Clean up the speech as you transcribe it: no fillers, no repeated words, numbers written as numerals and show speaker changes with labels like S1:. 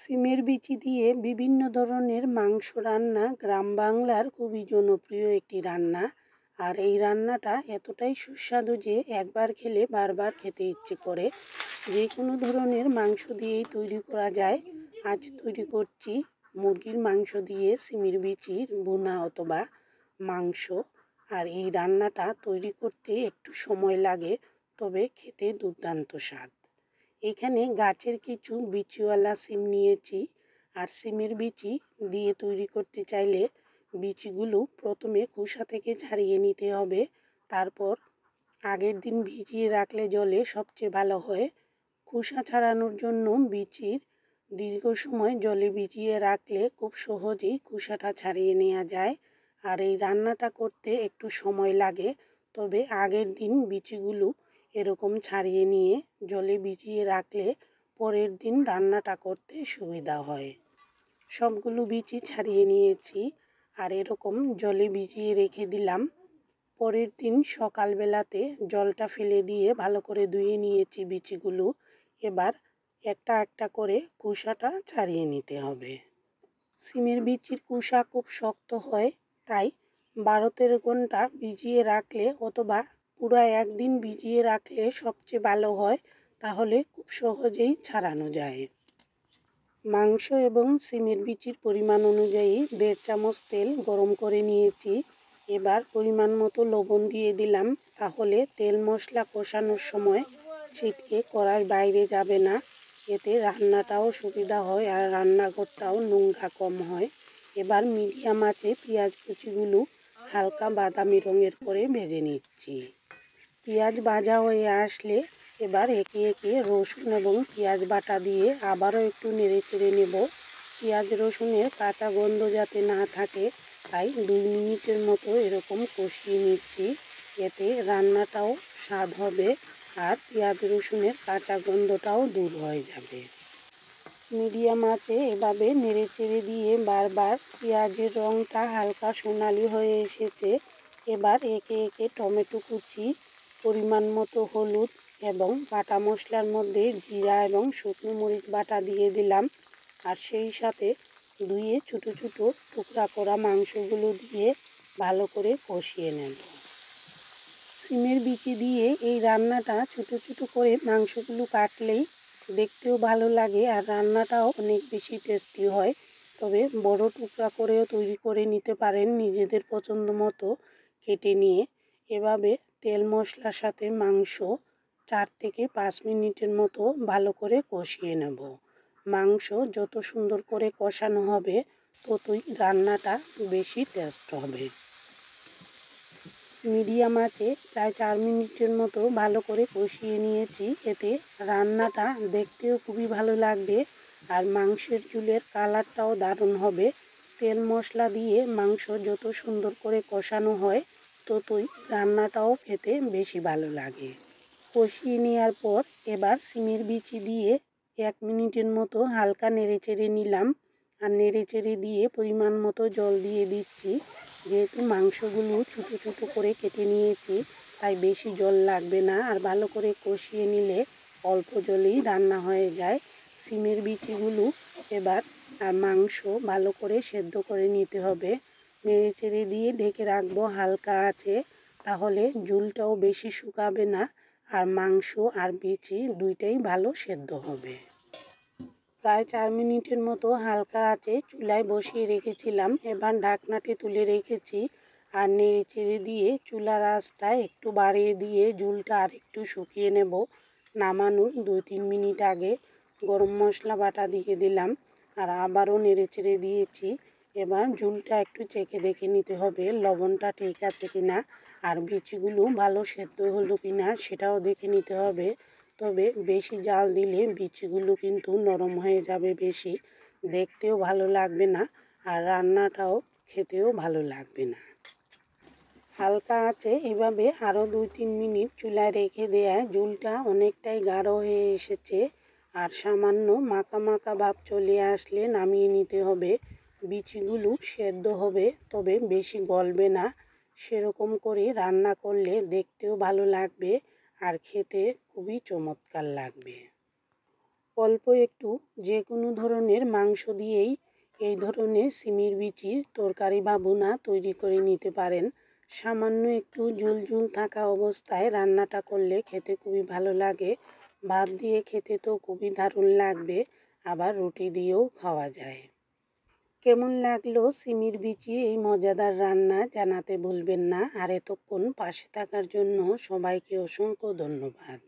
S1: সিমের বিচি দিয়ে বিভিন্ন ধরনের মাংস রান্না গ্রাম বাংলার খুবই জনপ্রিয় একটি রান্না। আর এই রান্নাটা এতটাই সুস্বাদু যে একবার খেলে বারবার খেতে ইচ্ছে করে। যে কোনো ধরনের মাংস দিয়েই তৈরি করা যায়। আজ তৈরি করছি মুরগির মাংস দিয়ে সিমের বিচির ভুনা অথবা মাংস। আর এই রান্নাটা তৈরি করতে একটু সময় লাগে, তবে খেতে দুর্দান্ত স্বাদ। এখানে গাছের কিছু বিচিওয়ালা সিম নিয়েছি। আর সিমের বিচি দিয়ে তৈরি করতে চাইলে বিচিগুলো প্রথমে খোসা থেকে ছাড়িয়ে নিতে হবে। তারপর আগের দিন ভিজিয়ে রাখলে জলে সবচেয়ে ভালো হয়। খোসা ছাড়ানোর জন্য বিচির দীর্ঘ সময় জলে ভিজিয়ে রাখলে খুব সহজেই খোসাটা ছাড়িয়ে নেওয়া যায়। আর এই রান্নাটা করতে একটু সময় লাগে, তবে আগের দিন বিচিগুলো এরকম ছাড়িয়ে নিয়ে জলে ভিজিয়ে রাখলে পরের দিন রান্নাটা করতে সুবিধা হয়। সবগুলো বিচি ছাড়িয়ে নিয়েছি আর এরকম জলে ভিজিয়ে রেখে দিলাম। পরের দিন সকালবেলাতে জলটা ফেলে দিয়ে ভালো করে ধুয়ে নিয়েছি বিচিগুলো। এবার একটা একটা করে খোসাটা ছাড়িয়ে নিতে হবে। সিমের বিচির খোসা খুব শক্ত হয়, তাই 12-13 ঘন্টা ভিজিয়ে রাখলে অথবা পুরো একদিন ভিজিয়ে রাখলে সবচেয়ে ভালো হয়, তাহলে খুব সহজেই ছাড়ানো যায়। মাংস এবং সিমের বিচির পরিমাণ অনুযায়ী 1.5 চামচ তেল গরম করে নিয়েছি। এবার পরিমাণ মতো লবণ দিয়ে দিলাম, তাহলে তেল মশলা কষানোর সময় ছিটকে কড়াইয়ের বাইরে যাবে না। এতে রান্নাটাও সুবিধা হয় আর রান্নাঘরটাও নোংরা কম হয়। এবার মিডিয়াম আঁচে পেঁয়াজ কুচিগুলো হালকা বাদামি রঙের করে ভেজে নিচ্ছি। পেঁয়াজ ভাজা হয়ে আসলে এবার একে একে রসুন এবং পেঁয়াজ বাটা দিয়ে আবারও একটু নেড়ে চেড়ে নেব। পেঁয়াজ রসুনের কাঁচা গন্ধ যাতে না থাকে, তাই 2 মিনিটের মতো এরকম কষিয়ে নিচ্ছি। এতে রান্নাটাও স্বাদ হবে আর পেঁয়াজ রসুনের কাঁচা গন্ধটাও দূর হয়ে যাবে। মিডিয়াম আঁচে এভাবে নেড়ে চেড়ে দিয়ে বারবার পেঁয়াজের রঙটা হালকা সোনালি হয়ে এসেছে। এবার একে একে টমেটো কুচি, পরিমাণ মতো হলুদ এবং বাটা মশলার মধ্যে জিরা এবং শুকনো মরিচ বাটা দিয়ে দিলাম। আর সেই সাথে ধুয়ে ছোটো ছোটো টুকরা করা মাংসগুলো দিয়ে ভালো করে কষিয়ে নেব। সিমের বিচি দিয়ে এই রান্নাটা ছোটো ছোটো করে মাংসগুলো কাটলেই দেখতেও ভালো লাগে আর রান্নাটাও অনেক বেশি টেস্টি হয়। তবে বড় টুকরা করেও তৈরি করে নিতে পারেন নিজেদের পছন্দ মতো কেটে নিয়ে। এভাবে তেল মশলার সাথে মাংস 4 থেকে 5 মিনিটের মতো ভালো করে কষিয়ে নেব। মাংস যত সুন্দর করে কষানো হবে ততই রান্নাটা বেশি টেস্ট হবে। মিডিয়াম আঁচে প্রায় 4 মিনিটের মতো ভালো করে কষিয়ে নিয়েছি। এতে রান্নাটা দেখতেও খুবই ভালো লাগবে আর মাংসের ঝোলের কালারটাও দারুণ হবে। তেল মশলা দিয়ে মাংস যত সুন্দর করে কষানো হয় ততই রান্নাটাও খেতে বেশি ভালো লাগে। কষিয়ে নেওয়ার পর এবার সিমের বিচি দিয়ে 1 মিনিটের মতো হালকা নেড়ে চেড়ে নিলাম। আর নেড়ে চেড়ে দিয়ে পরিমাণ মতো জল দিয়ে দিচ্ছি। যেহেতু মাংসগুলো ছোটো ছোটো করে কেটে নিয়েছি, তাই বেশি জল লাগবে না। আর ভালো করে কষিয়ে নিলে অল্প জলেই রান্না হয়ে যায়। সিমের বিচিগুলো এবার আর মাংস ভালো করে সেদ্ধ করে নিতে হবে। নেড়ে চেড়ে দিয়ে ঢেকে রাখবো হালকা আছে, তাহলে ঝোলটাও বেশি শুকাবে না আর মাংস আর বিচি দুইটাই ভালো সেদ্ধ হবে। প্রায় 4 মিনিটের মতো হালকা আঁচে চুলায় বসিয়ে রেখেছিলাম। এবার ঢাকনাটি তুলে রেখেছি আর নেড়ে চেড়ে দিয়ে চুলার আঁচটা একটু বাড়িয়ে দিয়ে ঝোলটা আর একটু শুকিয়ে নেব। নামানোর 2-3 মিনিট আগে গরম মশলা বাটা দিয়ে দিলাম আর আবারও নেড়ে চেড়ে দিয়েছি। এবার ঝোলটা একটু চেখে দেখে নিতে হবে লবণটা ঠিক আছে কিনা আর বিচিগুলো ভালো সেদ্ধ হলো কিনা সেটাও দেখে নিতে হবে। তবে বেশি জাল দিলে বিচিগুলো কিন্তু নরম হয়ে যাবে, বেশি দেখতেও ভালো লাগবে না আর রান্নাটাও খেতেও ভালো লাগবে না। হালকা আঁচে এভাবে আরও 2-3 মিনিট চুলায় রেখে দেওয়ায় ঝোলটা অনেকটাই গাঢ় হয়ে এসেছে আর সামান্য মাখা মাখা ভাব চলে আসলে নামিয়ে নিতে হবে। বিচিগুলো সেদ্ধ হবে, তবে বেশি গলবে না। সেরকম করে রান্না করলে দেখতেও ভালো লাগবে আর খেতে খুবই চমৎকার লাগবে। অল্প একটু যে কোনো ধরনের মাংস দিয়েই এই ধরনের সিমের বিচির তরকারি বা ভুনা তৈরি করে নিতে পারেন। সামান্য একটু ঝোল ঝোল থাকা অবস্থায় রান্নাটা করলে খেতে খুবই ভালো লাগে। ভাত দিয়ে খেতে তো খুবই দারুণ লাগবে, আবার রুটি দিয়েও খাওয়া যায়। কেমন লাগলো সিমের বিচির এই মজাদার রান্না জানাতে ভুলবেন না। আর এতক্ষণ পাশে থাকার জন্য সবাইকে অসংখ্য ধন্যবাদ।